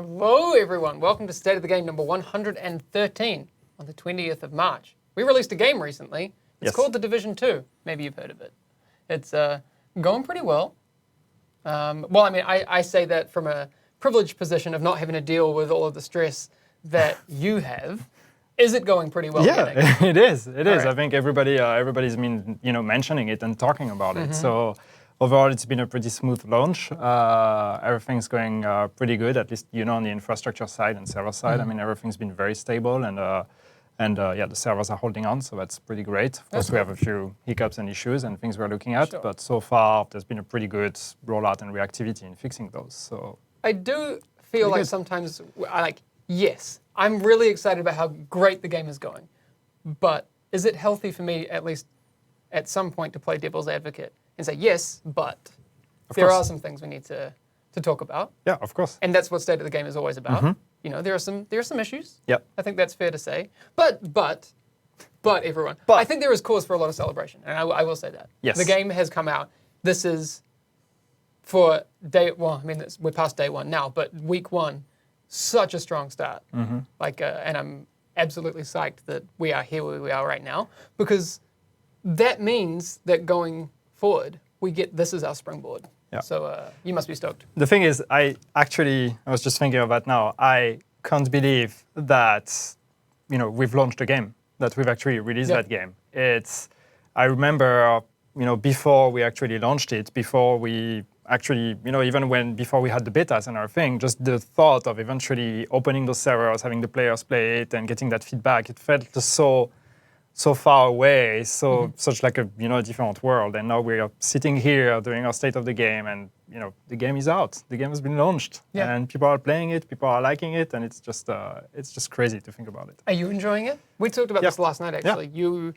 Hello, everyone. Welcome to State of the Game number 113 on the 20th of March. We released a game recently. It's called The Division 2. Maybe you've heard of it. It's going pretty well. I say that from a privileged position of not having to deal with all of the stress that you have. Is it going pretty well? Yeah, it is. It is. Right. I think everybody's been mentioning it and talking about it. So overall, it's been a pretty smooth launch. Everything's going pretty good, at least on the infrastructure side and server side. I mean, everything's been very stable, and the servers are holding on, so that's pretty great. Of course, we have a few hiccups and issues and things we're looking at, but so far there's been a pretty good rollout and reactivity in fixing those. So I do feel like sometimes yes, I'm really excited about how great the game is going, but is it healthy for me, at least at some point, to play devil's advocate and say, yes, but there are some things we need to talk about. Yeah, of course. And that's what State of the Game is always about. There are some issues. Yep. I think that's fair to say. But everyone, I think there is cause for a lot of celebration, and I will say that. Yes. The game has come out. This is for we're past day one now, but week one, such a strong start. And I'm absolutely psyched that we are here where we are right now, because that means that going forward, we get this as our springboard. Yeah. So you must be stoked. The thing is, I was just thinking about now. I can't believe that, we've launched a game, that we've actually released that game. I remember, before we actually launched it, before we actually, before we had the betas and everything, just the thought of eventually opening those servers, having the players play it and getting that feedback, it felt so far away, such like a different world. And now we are sitting here doing our state of the game, and the game is out. The game has been launched, and people are playing it, people are liking it, and it's just crazy to think about it. Are you enjoying it? We talked about this last night, actually. Yeah.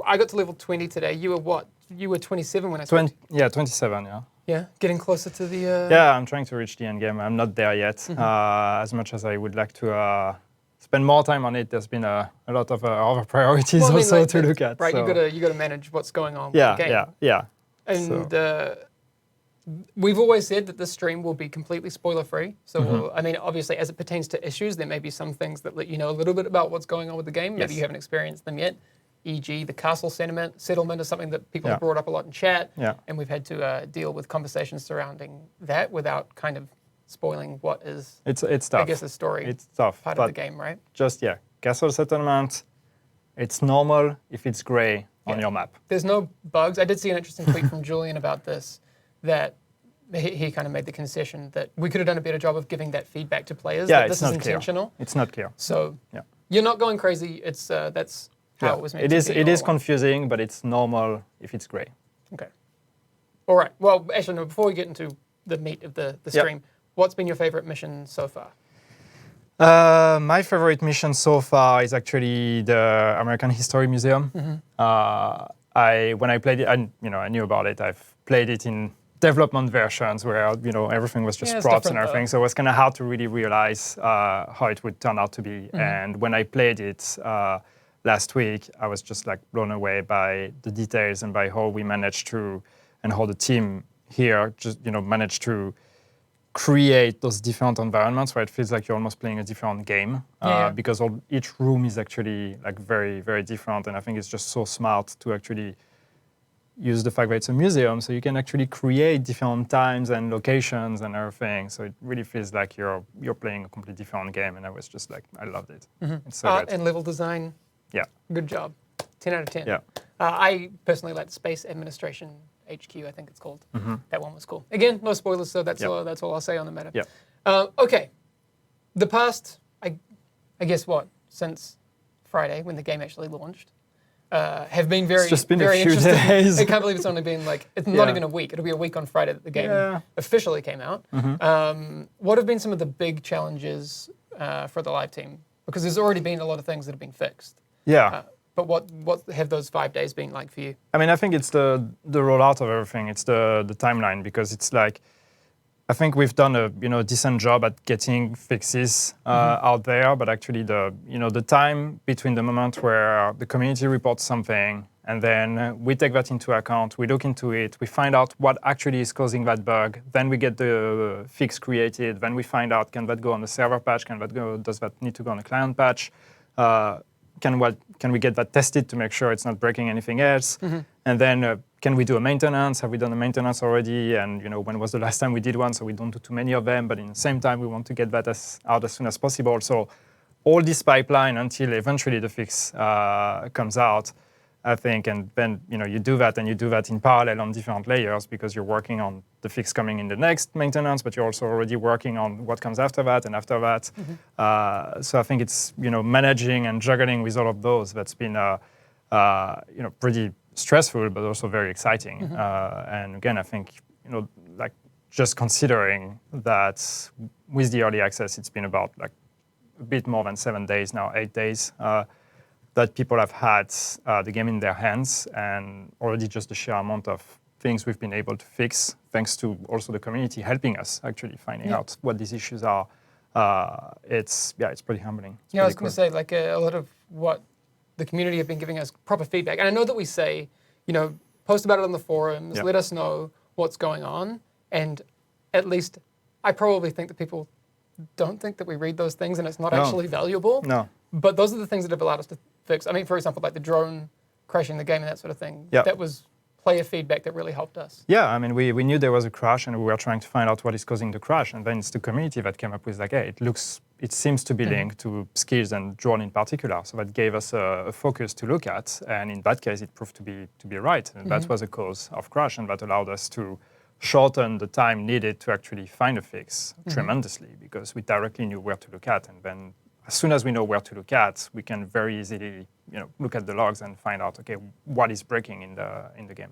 I got to level 20 today. You were what? You were 27 when I started. 27, yeah. Yeah, getting closer to the... Yeah, I'm trying to reach the end game. I'm not there yet. As much as I would like to spend more time on it, there's been a lot of other priorities to look at. Right, so. you got to manage what's going on with the game. Yeah. And we've always said that this stream will be completely spoiler-free. So, obviously, as it pertains to issues, there may be some things that let you know a little bit about what's going on with the game. Maybe you haven't experienced them yet. E.g., the castle settlement is something that people have brought up a lot in chat. Yeah. And we've had to deal with conversations surrounding that without kind of spoiling what is, it's tough. I guess, the story. It's tough. Part of the game, right? Just, castle settlement, it's normal if it's gray on your map. There's no bugs. I did see an interesting tweet from Julian about this, that he kind of made the concession that we could have done a better job of giving that feedback to players. Yeah, that this is intentional. Clear. It's not clear. So you're not going crazy. It's that's how it was meant to be. It is confusing, but it's normal if it's gray. Okay. All right. Well, actually, no, before we get into the meat of the stream, what's been your favorite mission so far? My favorite mission so far is actually the American History Museum. When I played it, I knew about it. I've played it in development versions where everything was just props and everything, so it was kind of hard to really realize how it would turn out to be. And when I played it last week, I was just like blown away by the details and by how we managed to, and how the team here just managed to create those different environments where it feels like you're almost playing a different game, because each room is actually like very, very different. And I think it's just so smart to actually use the fact that it's a museum, so you can actually create different times and locations and everything. So it really feels like you're playing a completely different game. And I was just like, I loved it. It's so Art good. and level design. Yeah. Good job. 10 out of 10. Yeah. I personally liked Space Administration HQ, I think it's called. That one was cool. Again, no spoilers, so that's all I'll say on the matter. Yeah. Okay. The past, I guess since Friday, when the game actually launched, have been very, it's just been very a few interesting. days. I can't believe it's only been it's not even a week. It'll be a week on Friday that the game officially came out. What have been some of the big challenges for the live team? Because there's already been a lot of things that have been fixed. Yeah. But what have those 5 days been like for you? I mean, I think it's the rollout of everything. It's the timeline, because it's like, I think we've done a decent job at getting fixes out there, but actually the time between the moment where the community reports something and then we take that into account, we look into it, we find out what actually is causing that bug, then we get the fix created, then we find out, can that go on the server patch, does that need to go on a client patch? Can we get that tested to make sure it's not breaking anything else? And then can we do a maintenance? Have we done a maintenance already? And when was the last time we did one? So we don't do too many of them, but in the same time, we want to get that out as soon as possible. So all this pipeline until eventually the fix comes out, I think, and then you do that and you do that in parallel on different layers because you're working on the fix coming in the next maintenance, but you're also already working on what comes after that and after that. So I think it's managing and juggling with all of those that's been pretty stressful, but also very exciting. And again, I think like just considering that with the early access, it's been about like a bit more than 7 days now, 8 days. That people have had the game in their hands, and already just the sheer amount of things we've been able to fix, thanks to also the community helping us actually finding out what these issues are. It's pretty humbling. I was going to say, like a lot of what the community have been giving us proper feedback, and I know that we say, post about it on the forums, let us know what's going on, and at least I probably think that people don't think that we read those things and it's not actually valuable. No. But those are the things that have allowed us to fix. I mean, for example, like the drone crashing the game and that sort of thing. That was player feedback that really helped us. Yeah, I mean, we knew there was a crash and we were trying to find out what is causing the crash. And then it's the community that came up with like, hey, it seems to be linked to skills and drone in particular. So that gave us a focus to look at. And in that case, it proved to be right. And that was a cause of crash. And that allowed us to shorten the time needed to actually find a fix tremendously because we directly knew where to look at. And then as soon as we know where to look at, we can very easily look at the logs and find out, okay, what is breaking in the game.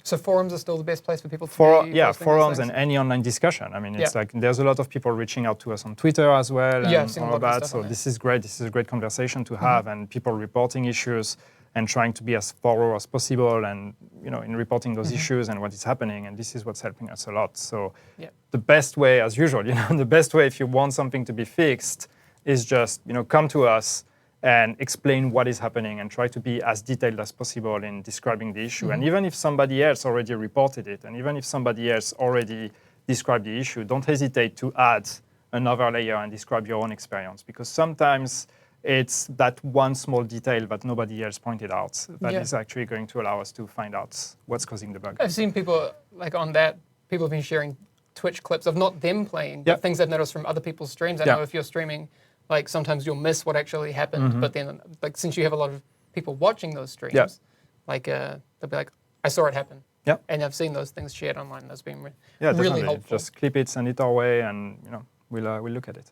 So forums are still the best place for people to be forums and any online discussion. I mean, it's like there's a lot of people reaching out to us on Twitter as well and all of that. So this is great. This is a great conversation to have, and people reporting issues and trying to be as thorough as possible and in reporting those issues and what is happening, and this is what's helping us a lot. So the best way, as usual, the best way if you want something to be fixed is just come to us and explain what is happening and try to be as detailed as possible in describing the issue. And even if somebody else already reported it, and even if somebody else already described the issue, don't hesitate to add another layer and describe your own experience, because sometimes it's that one small detail that nobody else pointed out that is actually going to allow us to find out what's causing the bug. I've seen people like on that, people have been sharing Twitch clips of not them playing, but things I've noticed from other people's streams. I know if you're streaming, like sometimes you'll miss what actually happened, but then like since you have a lot of people watching those streams, like they'll be like, I saw it happen. And I've seen those things shared online. That's been really helpful. Just clip it, send it our way, and we'll look at it.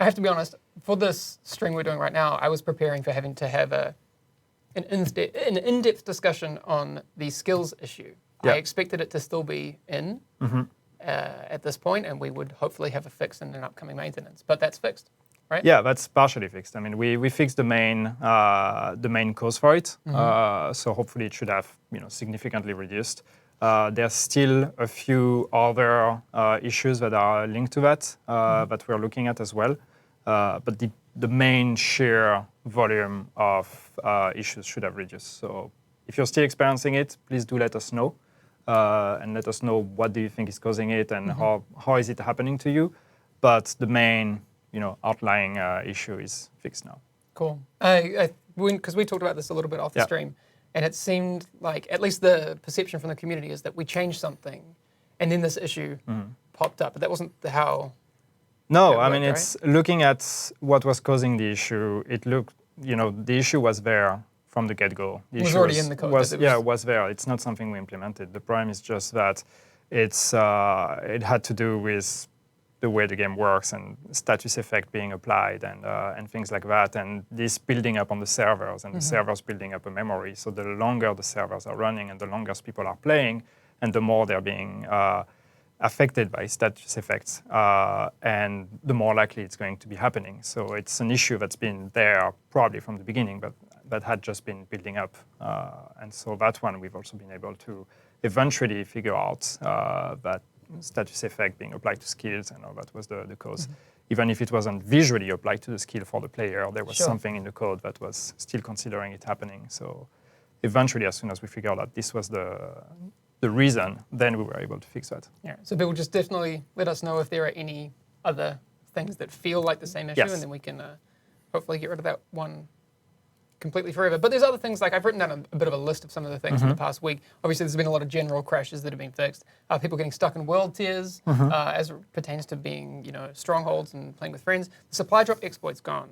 I have to be honest, for this stream we're doing right now, I was preparing for having to have an in-depth discussion on the skills issue. I expected it to still be in at this point, and we would hopefully have a fix in an upcoming maintenance. But that's fixed, right? Yeah, that's partially fixed. I mean, we fixed the main cause for it, so hopefully it should have significantly reduced. There's still a few other issues that are linked to that that we're looking at as well. But the main sheer volume of issues should have reduced. So if you're still experiencing it, please do let us know. And let us know what do you think is causing it and how is it happening to you. But the main outlying issue is fixed now. Cool. Because we talked about this a little bit off the stream, and it seemed like, at least the perception from the community is that we changed something and then this issue popped up, but that wasn't how. No, I mean, it's looking at what was causing the issue. It looked, the issue was there from the get-go. It was already in the code. It was there. It's not something we implemented. The problem is just that it had to do with the way the game works and status effect being applied and things like that, and this building up on the servers and the servers building up a memory. So the longer the servers are running and the longer people are playing, and the more they're being affected by status effects, and the more likely it's going to be happening. So it's an issue that's been there probably from the beginning, but that had just been building up. And so that one we've also been able to eventually figure out that status effect being applied to skills, and all that was the cause. Even if it wasn't visually applied to the skill for the player, there was something in the code that was still considering it happening. So eventually, as soon as we figured out this was the reason, then we were able to fix that. Yeah. So people just definitely let us know if there are any other things that feel like the same issue, and then we can hopefully get rid of that one completely forever. But there's other things, like I've written down a bit of a list of some of the things in the past week. Obviously, there's been a lot of general crashes that have been fixed. People getting stuck in world tiers as it pertains to being, strongholds and playing with friends. The supply drop exploit's gone.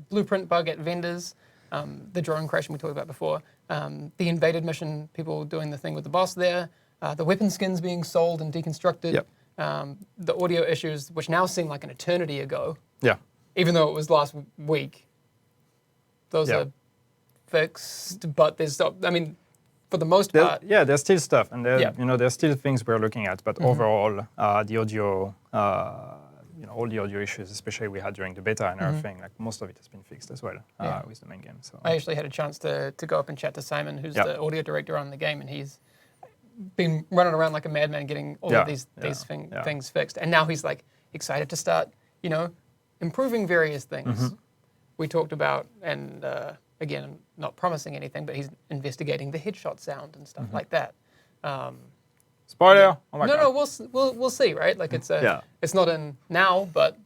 Blueprint bug at vendors. The drone crash we talked about before. The invaded mission, people doing the thing with the boss there. The weapon skins being sold and deconstructed. Yep. The audio issues, which now seem like an eternity ago. Yeah. Even though it was last week. Those are fixed, but there's, for the most part. There's still stuff, and there's still things we're looking at. But overall, the audio, all the audio issues, especially we had during the beta and everything, like most of it has been fixed as well with the main game. So I actually had a chance to go up and chat to Simon, who's the audio director on the game, and he's been running around like a madman getting all of these things fixed. And now he's like excited to start, improving various things we talked about. And again, I'm not promising anything, but he's investigating the headshot sound and stuff like that. Spoiler! Oh my God. No, we'll see, right? Like it's not in now, but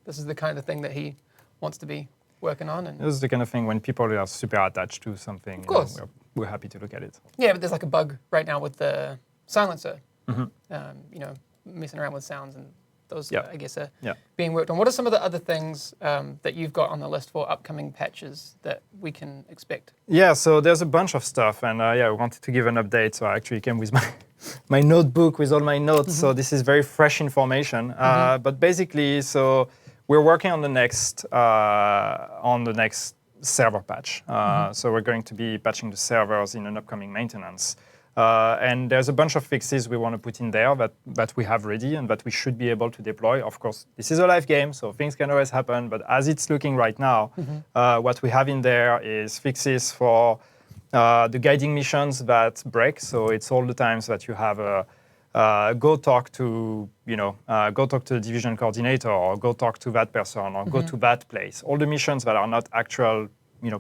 this is the kind of thing that he wants to be working on. And this is the kind of thing when people are super attached to something. Of course. We're happy to look at it. Yeah, but there's like a bug right now with the silencer. Messing around with sounds, and those, I guess, are being worked on. What are some of the other things that you've got on the list for upcoming patches that we can expect? Yeah, so there's a bunch of stuff, and I wanted to give an update. So I actually came with my notebook with all my notes. So this is very fresh information. But basically, so we're working on the next server patch. So we're going to be patching the servers in an upcoming maintenance. And there's a bunch of fixes we want to put in there that we have ready and that we should be able to deploy. Of course, this is a live game, so things can always happen. But as it's looking right now, what we have in there is fixes for the guiding missions that break. So it's all the times that you have go talk to the division coordinator, or go talk to that person, or go to that place. All the missions that are not actual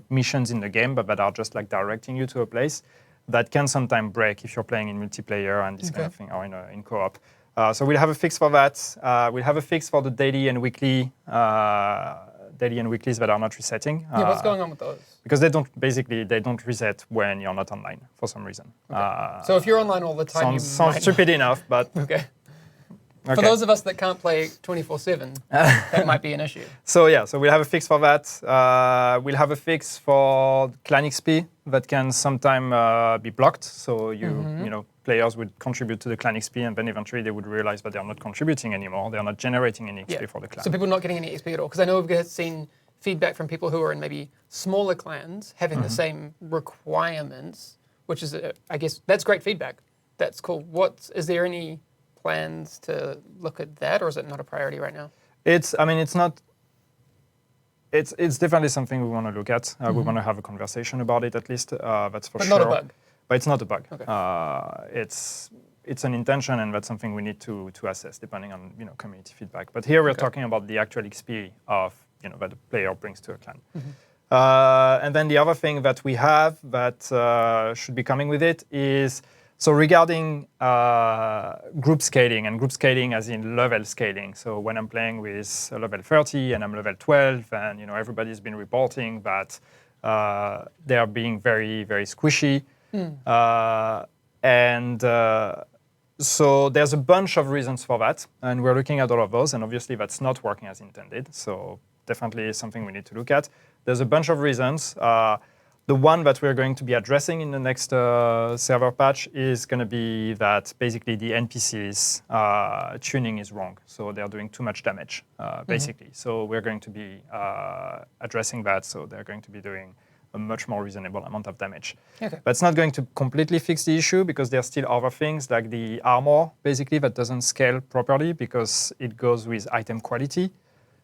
missions in the game, but that are just like directing you to a place. That can sometimes break if you're playing in multiplayer and this kind of thing, or in co-op. So we'll have a fix for that. We'll have a fix for the daily and weeklies that are not resetting. What's going on with those? Because they don't reset when you're not online for some reason. Okay. So if you're online all the time, sounds stupid enough, but okay. For those of us that can't play 24/7, that might be an issue. So we'll have a fix for that. We'll have a fix for CLANCY'S that can sometimes be blocked. So players would contribute to the CLANCY'S, and then eventually they would realize that they're not contributing anymore. They're not generating any XP for the clan. So people not getting any XP at all. Because I know we've seen feedback from people who are in maybe smaller clans having the same requirements, which is, I guess, that's great feedback. That's cool. Is there any plans to look at that, or is it not a priority right now? It's definitely something we want to look at. We want to have a conversation about it at least. That's for sure. But not a bug. But it's not a bug. Okay. It's an intention, and that's something we need to assess depending on community feedback. But here we're talking about the actual XP of that the player brings to a clan. And then the other thing that we have that should be coming with it is, so regarding group scaling, and group scaling as in level scaling. So when I'm playing with a level 30 and I'm level 12, and everybody's been reporting that they are being very, very squishy. So there's a bunch of reasons for that, and we're looking at all of those, and obviously that's not working as intended. So definitely something we need to look at. There's a bunch of reasons. The one that we're going to be addressing in the next server patch is going to be that basically the NPCs tuning is wrong. So they're doing too much damage, basically. So we're going to be addressing that. So they're going to be doing a much more reasonable amount of damage. Okay. But it's not going to completely fix the issue, because there's still other things like the armor, basically, that doesn't scale properly because it goes with item quality.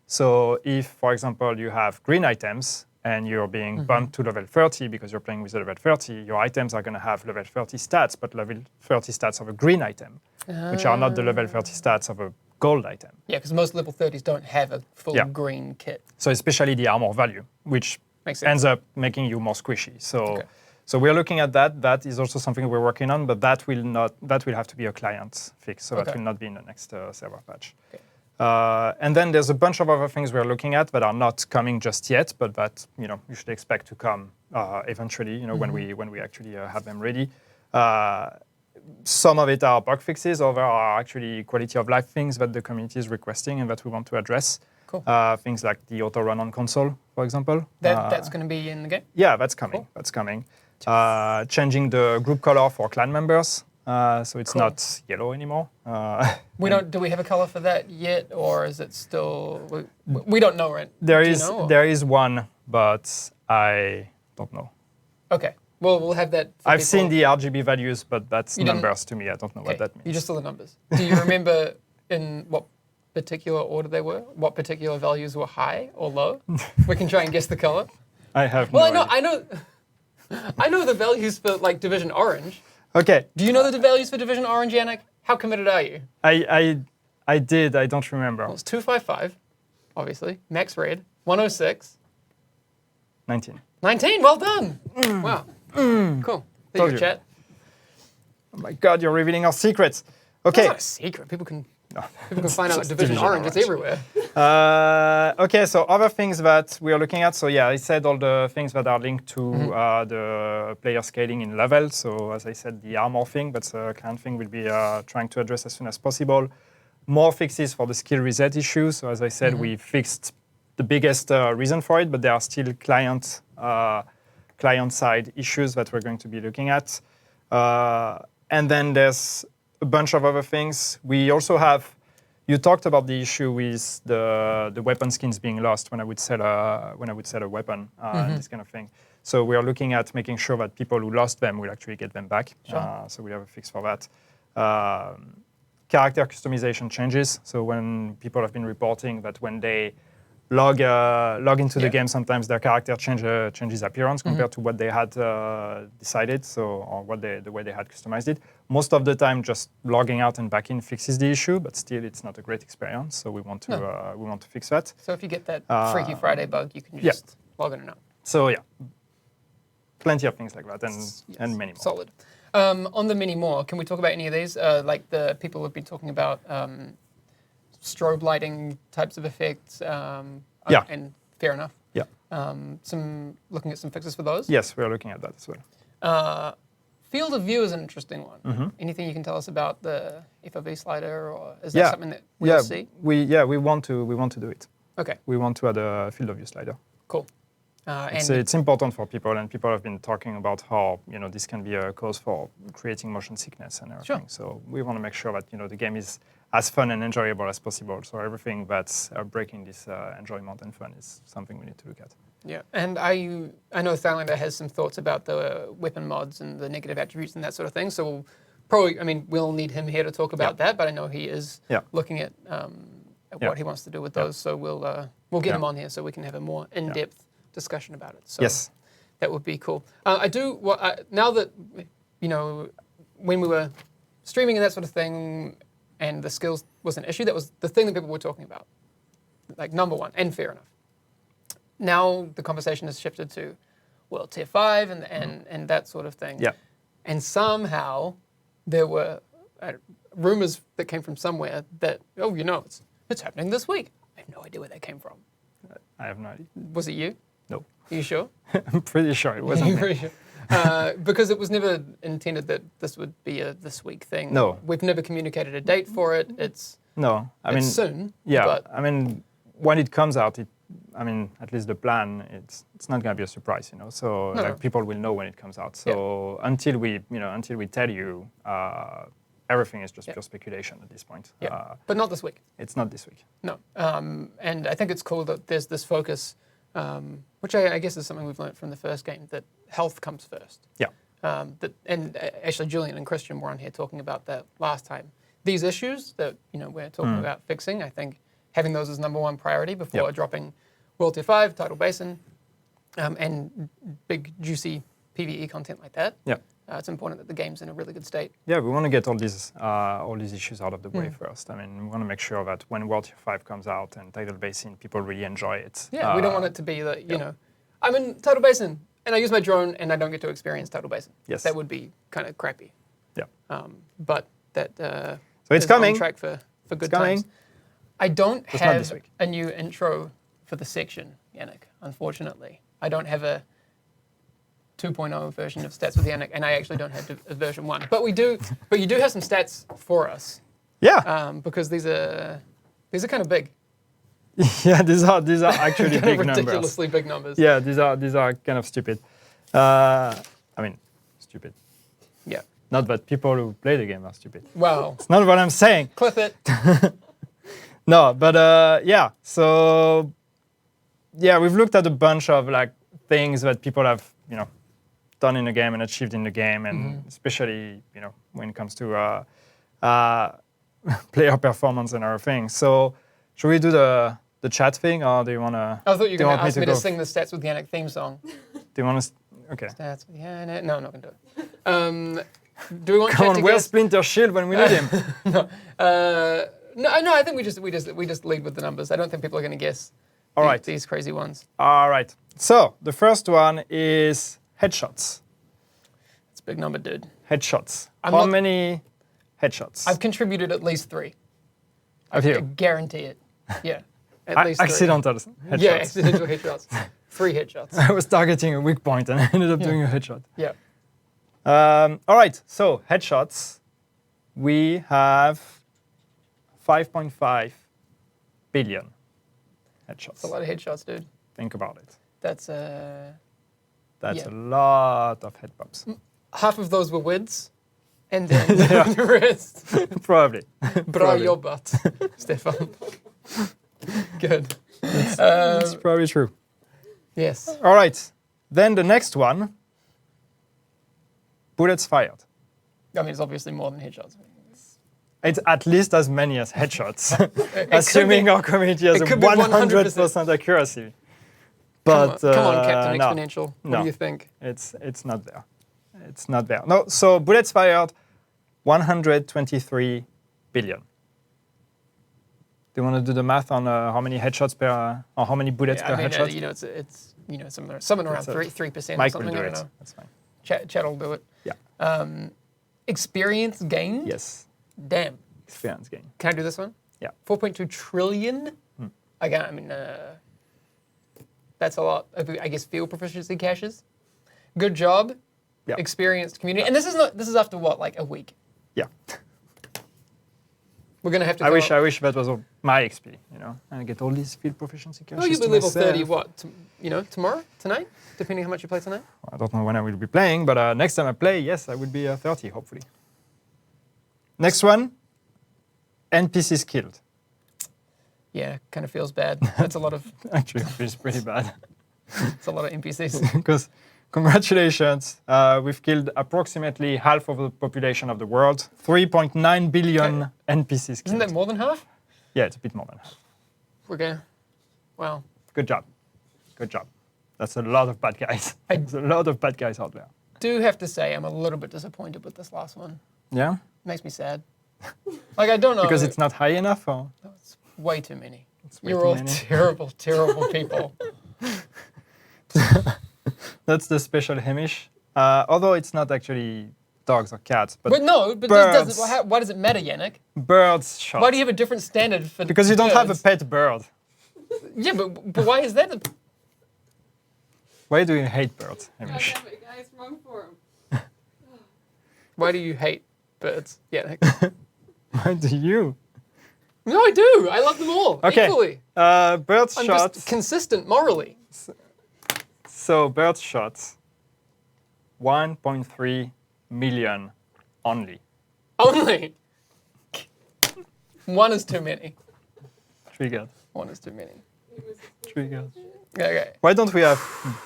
So if, for example, you have green items, and you're being bumped to level 30 because you're playing with a level 30, your items are going to have level 30 stats, but level 30 stats of a green item, which are not the level 30 stats of a gold item. Yeah, because most level 30s don't have a full green kit. So especially the armor value, which ends up making you more squishy. So we're looking at that. That is also something we're working on, but that will have to be a client fix. So that will not be in the next server patch. Okay. And then there's a bunch of other things we're looking at that are not coming just yet, but that you should expect to come eventually. When we actually have them ready. Some of it are bug fixes, others are actually quality of life things that the community is requesting and that we want to address. Cool. Things like the auto run on console, for example. That's going to be in the game? Yeah, that's coming. Cool. That's coming. Changing the group color for clan members, so it's not yellow anymore. Do we have a color for that yet, or is it still? We don't know, right? There is one, but I don't know. Okay. Well, we'll have that. I've seen the RGB values, but that's numbers to me. I don't know what that means. You just saw the numbers. Do you remember in what particular order they were? What particular values were high or low? We can try and guess the color. I have no idea. I know the values for like Division Orange. Okay. Do you know the values for Division Orange, Yannick? How committed are you? I did. I don't remember. Well, it's 255, obviously. Max Red, 106. 19. 19. Well done. Wow. Cool. There you go, chat. Oh my God, you're revealing our secrets. Okay. It's not a secret. People can find out Division Orange. It's everywhere. Okay, so other things that we are looking at. So yeah, I said all the things that are linked to the player scaling in level. So as I said, the armor thing, that's a client thing we'll be trying to address as soon as possible. More fixes for the skill reset issue. So as I said, we fixed the biggest reason for it, but there are still client-side issues that we're going to be looking at. And then there's a bunch of other things. We also have, you talked about the issue with the weapon skins being lost when I would sell a weapon, this kind of thing. So we are looking at making sure that people who lost them will actually get them back. Sure. So we have a fix for that. Character customization changes. So when people have been reporting that when they log into the game, sometimes their character changes appearance compared to what they had decided, or the way they had customized it. Most of the time, just logging out and back in fixes the issue, but still, it's not a great experience. So we want to fix that. So if you get that Freaky Friday bug, you can just log in and out. So yeah, plenty of things like that, and many more. Solid. On the many more, can we talk about any of these? Like the people have been talking about. Strobe lighting types of effects, and fair enough. Yeah. Looking at some fixes for those. Yes, we are looking at that as well. Field of view is an interesting one. Anything you can tell us about the FOV slider, or is that something that we'll see? We want to do it. Okay. We want to add a field of view slider. Cool. It's important for people, and people have been talking about how this can be a cause for creating motion sickness and everything. Sure. So we want to make sure that the game is as fun and enjoyable as possible. So everything that's breaking this enjoyment and fun is something we need to look at. Yeah, and I know Thylander has some thoughts about the weapon mods and the negative attributes and that sort of thing. So we'll need him here to talk about that. But I know he is looking at what he wants to do with those. So we'll get him on here so we can have a more in-depth discussion about it. So that would be cool. Now that when we were streaming and that sort of thing, and the skills was an issue, that was the thing that people were talking about, like number one, and fair enough. Now the conversation has shifted to, well, tier 5 and that sort of thing. Yeah. And somehow there were rumors that came from somewhere that, it's happening this week. I have no idea where that came from. I have no idea. Was it you? No. Are you sure? I'm pretty sure it wasn't me. Pretty sure. Because it was never intended that this would be a this week thing. No. We've never communicated a date for it. It's soon. Yeah. But when it comes out, at least the plan, it's not going to be a surprise, So people will know when it comes out. So until we tell you, everything is just pure speculation at this point. Yeah. But not this week. It's not this week. No. And I think it's cool that there's this focus. Which I guess is something we've learned from the first game, that health comes first. Yeah. And actually, Julian and Christian were on here talking about that last time. These issues that we're talking about fixing, I think having those as number one priority before dropping World Tier 5, Tidal Basin, and big juicy PvE content like that. Yeah. It's important that the game's in a really good state. Yeah, we want to get all these issues out of the way first. I mean, we want to make sure that when World Tier 5 comes out and Tidal Basin, people really enjoy it. Yeah, we don't want it to be that, you know, I'm in Tidal Basin and I use my drone and I don't get to experience Tidal Basin. Yes. That would be kind of crappy. Yeah. But that so it's is coming. on track for good coming. times. I don't Just not this have week. a new intro for the section, Yannick, unfortunately. I don't have a 2.0 version of Stats with Yannick, and I actually don't have a version 1. But you do have some stats for us. Yeah. Because these are kind of big. Yeah, these are actually big numbers. Ridiculously big numbers. Yeah, these are kind of stupid. I mean, stupid. Yeah. Not that people who play the game are stupid. Wow. It's not what I'm saying. Clip it. No, but yeah. So yeah, we've looked at a bunch of like things that people have, you know, done in the game and achieved in the game, and especially, you know, when it comes to player performance and everything. So should we do the chat thing, or do you want to? I thought you were going to ask me to sing the Stats with Yannick theme song. Do you want to? Okay. Stats with Yannick. No, I'm not going to do it. Do we want Come chat on, to where's guess? Splinter Shield when we need him? No, I think we just lead with the numbers. I don't think people are going to guess. All right. These crazy ones. All right. So the first one is headshots. It's a big number, dude. Headshots. I'm How not- many headshots? I've contributed at least 3. Have I you? guarantee it. Yeah. At least 3. Accidental headshots. Yeah, accidental headshots. 3 headshots. I was targeting a weak point and I ended up doing a headshot. Yeah. All right. So headshots. We have 5.5 billion headshots. That's a lot of headshots, dude. Think about it. That's That's Yeah. a lot of head pops. half of those were wids, and then the rest. Probably. Bra jobbat, Stefan. Good. It's probably true. Yes. All right. Then the next one. Bullets fired. I mean, it's obviously more than headshots. It's at least as many as headshots, It assuming could our community has a could be 100% accuracy. But come on, Captain no, Exponential. What no. do you think? It's not there. It's not there. No. So bullets fired, 123 billion. Do you want to do the math on how many headshots per, or how many bullets per headshot? You know, it's something around It's a 3% or Mike something. will do I don't it. know. That's fine. Chat will do it. Yeah. Experience gained. Yes. Damn. Experience gain. Can I do this one? Yeah. 4.2 trillion. Again, I mean, that's a lot of, I guess, field proficiency caches. Good job. Yeah. Experienced community. And this is after what, like a week? Yeah. We're gonna have to. I wish that was my XP, you know, and I get all these field proficiency caches. Oh, you'll be to level myself. 30. What? Tomorrow, tonight, depending how much you play tonight. I don't know when I will be playing, but next time I play, yes, I will be 30, hopefully. Next one, NPCs killed. Yeah, kind of feels bad. That's a lot of. Actually, it feels pretty bad. It's a lot of NPCs. Because congratulations, we've killed approximately half of the population of the world. 3.9 billion NPCs killed. Isn't that more than half? Yeah, it's a bit more than half. We're gonna. Wow. Good job. Good job. That's a lot of bad guys. There's a lot of bad guys out there. Do have to say, I'm a little bit disappointed with this last one. Yeah? Makes me sad. Like, I don't know. Because it's not high enough, or? It's way too many. way You're too all many. terrible, terrible people. That's the special Hamish. Although it's not actually dogs or cats, but But no, but birds. this doesn't. Why does it matter, Yannick? birds shot. Why do you have a different standard for? Because you don't have a birds? pet bird. Yeah, but why is that? Why do you hate birds, Hamish? God damn it, guys, wrong forum. Why do you hate birds, Yannick? Why do you? No, I do. I love them all Okay. equally. Birds I'm shot. just consistent morally. So birds shot 1.3 million only. Only. One is too many. Triggered. One is too many. Triggered. Okay. Why don't we have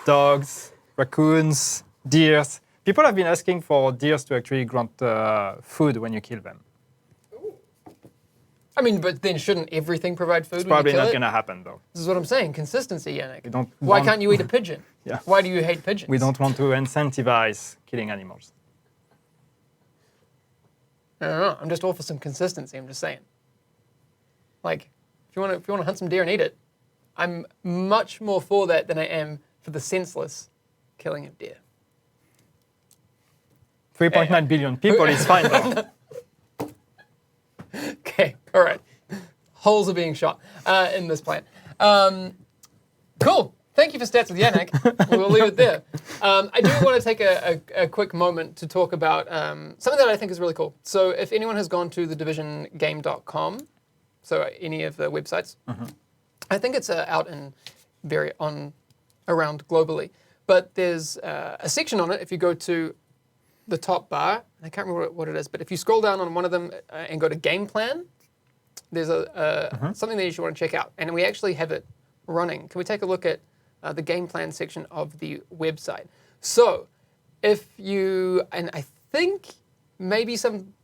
dogs, raccoons, deers? People have been asking for deers to actually grant food when you kill them. I mean, but then shouldn't everything provide food? It's when probably you kill not it? going to happen, though. This is what I'm saying. Consistency, Yannick. We don't Why want- can't you eat a pigeon? Yeah. Why do you hate pigeons? We don't want to incentivize killing animals. No. I'm just all for some consistency. I'm just saying. Like, if you want to hunt some deer and eat it, I'm much more for that than I am for the senseless killing of deer. 3.9 billion people is fine, though. Okay, all right. Holes are being shot in this plan. Cool. Thank you for stats with Yannick. We'll leave it there. I do want to take a quick moment to talk about something that I think is really cool. So if anyone has gone to thedivisiongame.com, so any of the websites, I think it's out in around globally. But there's a section on it if you go to the top bar. I can't remember what it is, but if you scroll down on one of them and go to game plan, there's something that you should want to check out. And we actually have it running. Can we take a look at the game plan section of the website? So if you, and I think maybe some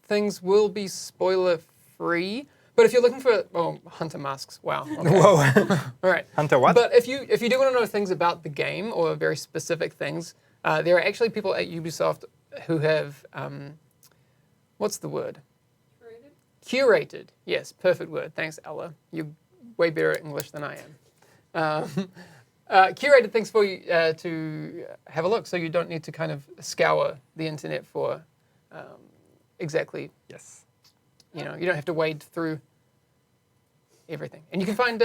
things will be spoiler free, but if you're looking for, hunter masks, wow. Okay. Whoa. All right. Hunter what? But if you do want to know things about the game or very specific things, there are actually people at Ubisoft who have, what's the word? Curated. Yes, perfect word. Thanks, Ella. You're way better at English than I am. Curated things for you to have a look, so you don't need to kind of scour the internet for exactly. Yes. You don't have to wade through everything, and you can find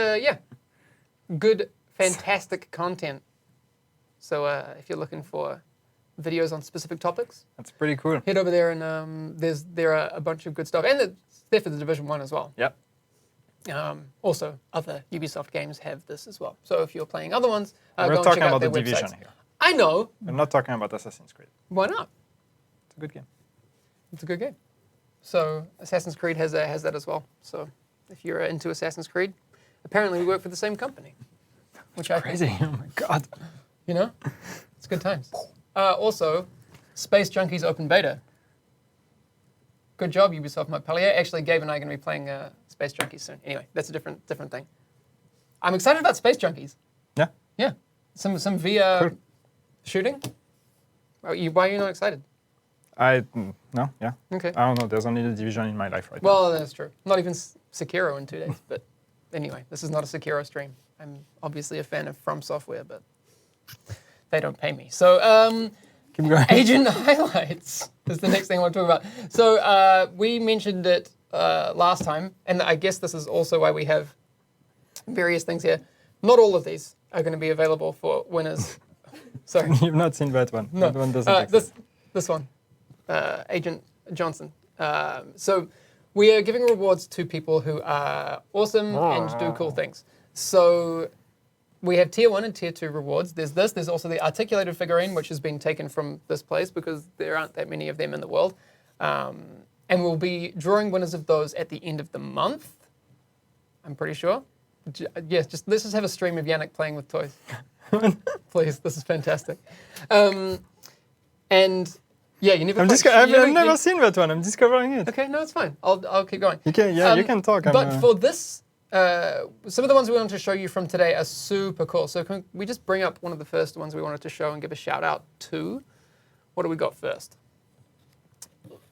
good, fantastic content. So if you're looking for videos on specific topics, That's pretty cool. head over there, and there are a bunch of good stuff, and it's there for the Division 1 as well. Yep. Also, other Ubisoft games have this as well. So if you're playing other ones, go We're and check talking out about their the Division websites. here. I know. We're not talking about Assassin's Creed. Why not? It's a good game. It's a good game. So Assassin's Creed has that as well. So if you're into Assassin's Creed, apparently we work for the same company, which I Crazy. Oh my god. it's good times. Also, Space Junkies open beta. Good job, Ubisoft, my Montpellier. Actually, Gabe and I are going to be playing Space Junkies soon. Anyway, that's a different thing. I'm excited about Space Junkies. Yeah. Yeah, some VR Cool. shooting. Why are you not excited? No, yeah. Okay. I don't know. There's only the Division in my life right now. Well, that's true. Not even Sekiro in 2 days. But anyway, this is not a Sekiro stream. I'm obviously a fan of From Software, but they don't pay me. So Keep going. agent highlights is the next thing I want to talk about. So we mentioned it last time, and I guess this is also why we have various things here. Not all of these are going to be available for winners. Sorry. You've not seen that one. No. That one doesn't exist. This one, Agent Johnson. So we are giving rewards to people who are awesome and do cool things. So we have tier 1 and tier 2 rewards. There's this. There's also the articulated figurine, which has been taken from this place because there aren't that many of them in the world. And we'll be drawing winners of those at the end of the month. I'm pretty sure. Yes, let's just have a stream of Yannick playing with toys. Please, this is fantastic. And yeah, you never. I've never seen that one. I'm discovering it. Okay, no, it's fine. I'll keep going. You can, you can talk. But for this, some of the ones we wanted to show you from today are super cool. So can we just bring up one of the first ones we wanted to show and give a shout out to? What do we got first?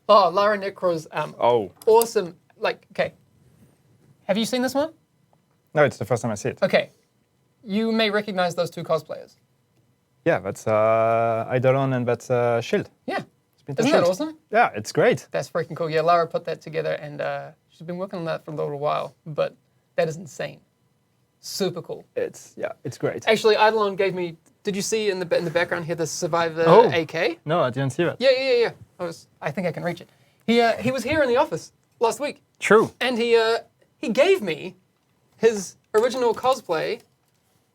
Oh, Lara Necro's awesome. Okay. Have you seen this one? No, it's the first time I see it. Okay. You may recognize those two cosplayers. Yeah, that's Eidolon and that's Shield. Yeah. Splinter Isn't that Shield. awesome? Yeah, it's great. That's freaking cool. Yeah, Lara put that together, and she's been working on that for a little while, but that is insane. Super cool. It's great. Actually, Eidolon gave me. Did you see in the background here the Survivor AK? No, I didn't see that. Yeah. I think I can reach it. He was here in the office last week, True. and he gave me his original cosplay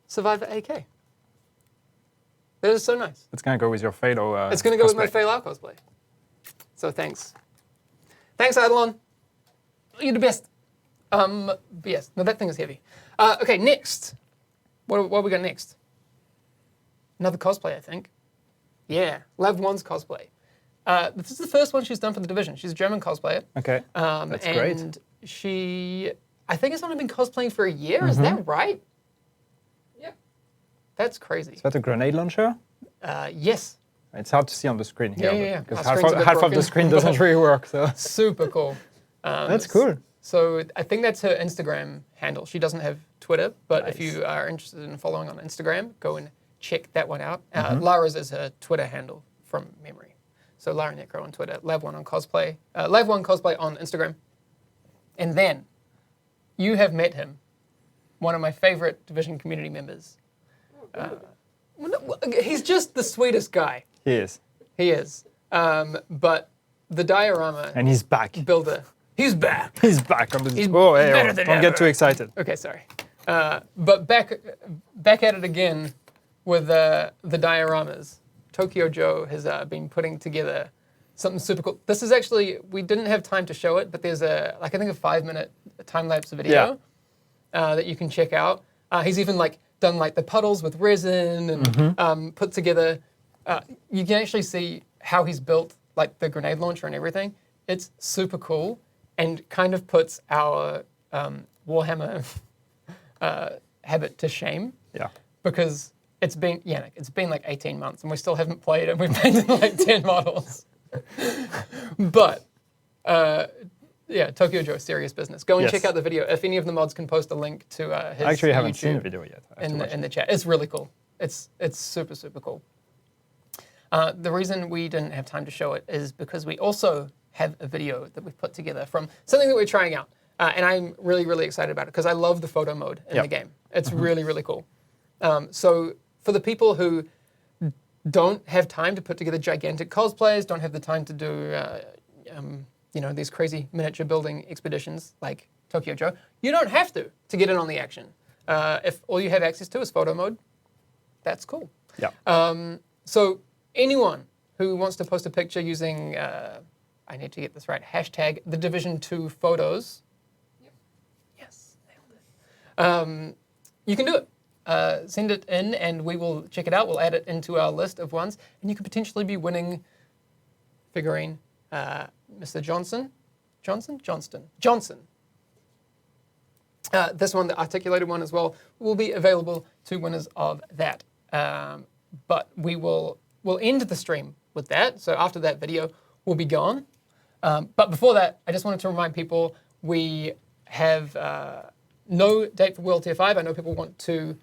Survivor AK. That is so nice. It's gonna go with your Phalo. It's going to go with my cosplay. Fail Out cosplay. So thanks. Thanks, Eidolon. You're the best. But yes, no, that thing is heavy. Okay, next. What we got next? Another cosplay, I think. Yeah, Lav 1's cosplay. This is the first one she's done for the Division. She's a German cosplayer. Okay. That's and great. I think it's only been cosplaying for a year. Is that right? Yep. That's crazy. Is that a grenade launcher? Yes. It's hard to see on the screen here. Yeah. Because Our screen's a bit half of the broken. screen doesn't really work. So Super cool. that's cool. So I think that's her Instagram handle. She doesn't have Twitter, but if Nice. you are interested in following on Instagram, go and check that one out. Lara's is her Twitter handle from memory. So Lara Necro on Twitter, Lav1 on cosplay, Lav1 cosplay on Instagram. And then you have met him, one of my favorite Division community members. He's just the sweetest guy. He is. He is. But the diorama And he's back. builder, he's back. He's back on the. He's oh, hey, better than don't ever. get too excited. Okay, sorry. But back at it again with the dioramas. Tokyo Joe has been putting together something super cool. This is actually, we didn't have time to show it, but there's I think a 5-minute time-lapse video that you can check out. He's even done the puddles with resin and put together. You can actually see how he's built the grenade launcher and everything. It's super cool and kind of puts our Warhammer habit to shame. Yeah. Because it's been 18 months and we still haven't played and we've painted 10 models. But Tokyo Joe, serious business. Go and check out the video. If any of the mods can post a link to his I actually haven't YouTube seen the video yet. I have to watch in it. the chat. It's really cool. It's super, super cool. The reason we didn't have time to show it is because we also have a video that we've put together from something that we're trying out. And I'm really, really excited about it because I love the photo mode in the game. It's really, really cool. So for the people who don't have time to put together gigantic cosplays, don't have the time to do these crazy miniature building expeditions like Tokyo Joe, you don't have to get in on the action. If all you have access to is photo mode, that's cool. Yeah. So anyone who wants to post a picture using, I need to get this right, hashtag the Division 2 photos. Yep. Yes, nailed it. You can do it. Send it in and we will check it out. We'll add it into our list of ones. And you could potentially be winning figurine Mr. Johnston. This one, the articulated one as well, will be available to winners of that. But we'll end the stream with that. So after that video, we'll be gone. But before that, I just wanted to remind people we have no date for World Tier 5. I know people want to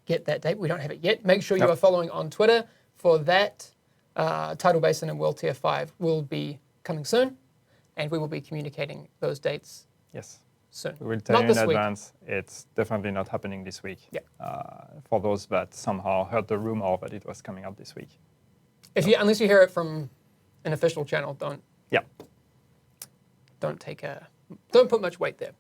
get that date. We don't have it yet. Make sure you are following on Twitter for that. Tidal Basin and World Tier 5 will be coming soon, and we will be communicating those dates Yes. soon. We will tell Not you in this week. advance. It's definitely not happening this week. Yeah. For those that somehow heard the rumor that it was coming up this week. Unless you hear it from an official channel, don't put much weight there.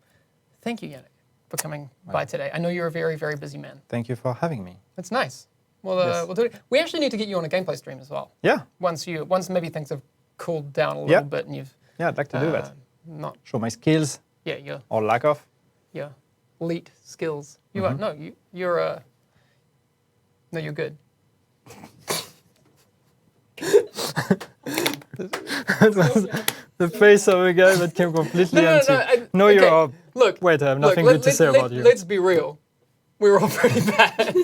Thank you, Yannick, for coming by today. I know you're a very, very busy man. Thank you for having me. That's nice. Well, Yes. we'll do it. We actually need to get you on a gameplay stream as well. Yeah. Once maybe things have cooled down a little bit and you've Yeah, I'd like to do that. not Show my skills your or lack of. elite skills. You are you're no, you're good. The face of a guy that came completely empty. No, okay. you're. Look, Wait, I have nothing good to say about you. Let's be real. We're all pretty bad.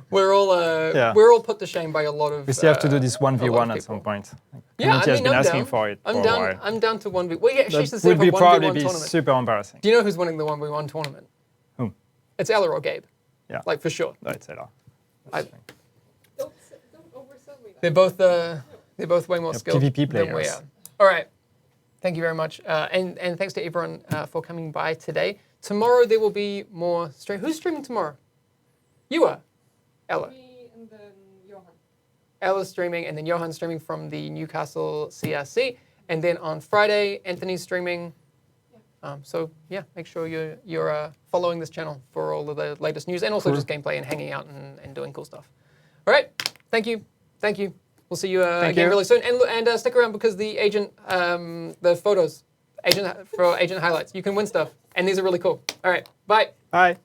we're all put to shame by a lot of. We still have to do this a lot 1v1 of at some people. point. Yeah, Community has been I'm asking down. for it for I'm a down. while. I'm down to 1v. We actually used to That set would up a be 1v1 probably be tournament. super embarrassing. Do you know who's winning the 1v1 tournament? Who? It's Eller or Gabe. Yeah. For sure. No, it's Ella. I- Don't oversell me that. They're both way more Yeah, skilled PvP than we players. are. All right. Thank you very much. And thanks to everyone for coming by today. Tomorrow there will be more stream. Who's streaming tomorrow? You are. Ella. Me and then Johan. Ella's streaming, and then Johan's streaming from the Newcastle CRC. And then on Friday, Anthony's streaming. Make sure you're following this channel for all of the latest news and also just gameplay and hanging out and doing cool stuff. All right. Thank you. We'll see you again really soon. And stick around because the agent, the photos, agent highlights, you can win stuff. And these are really cool. All right. Bye. Bye.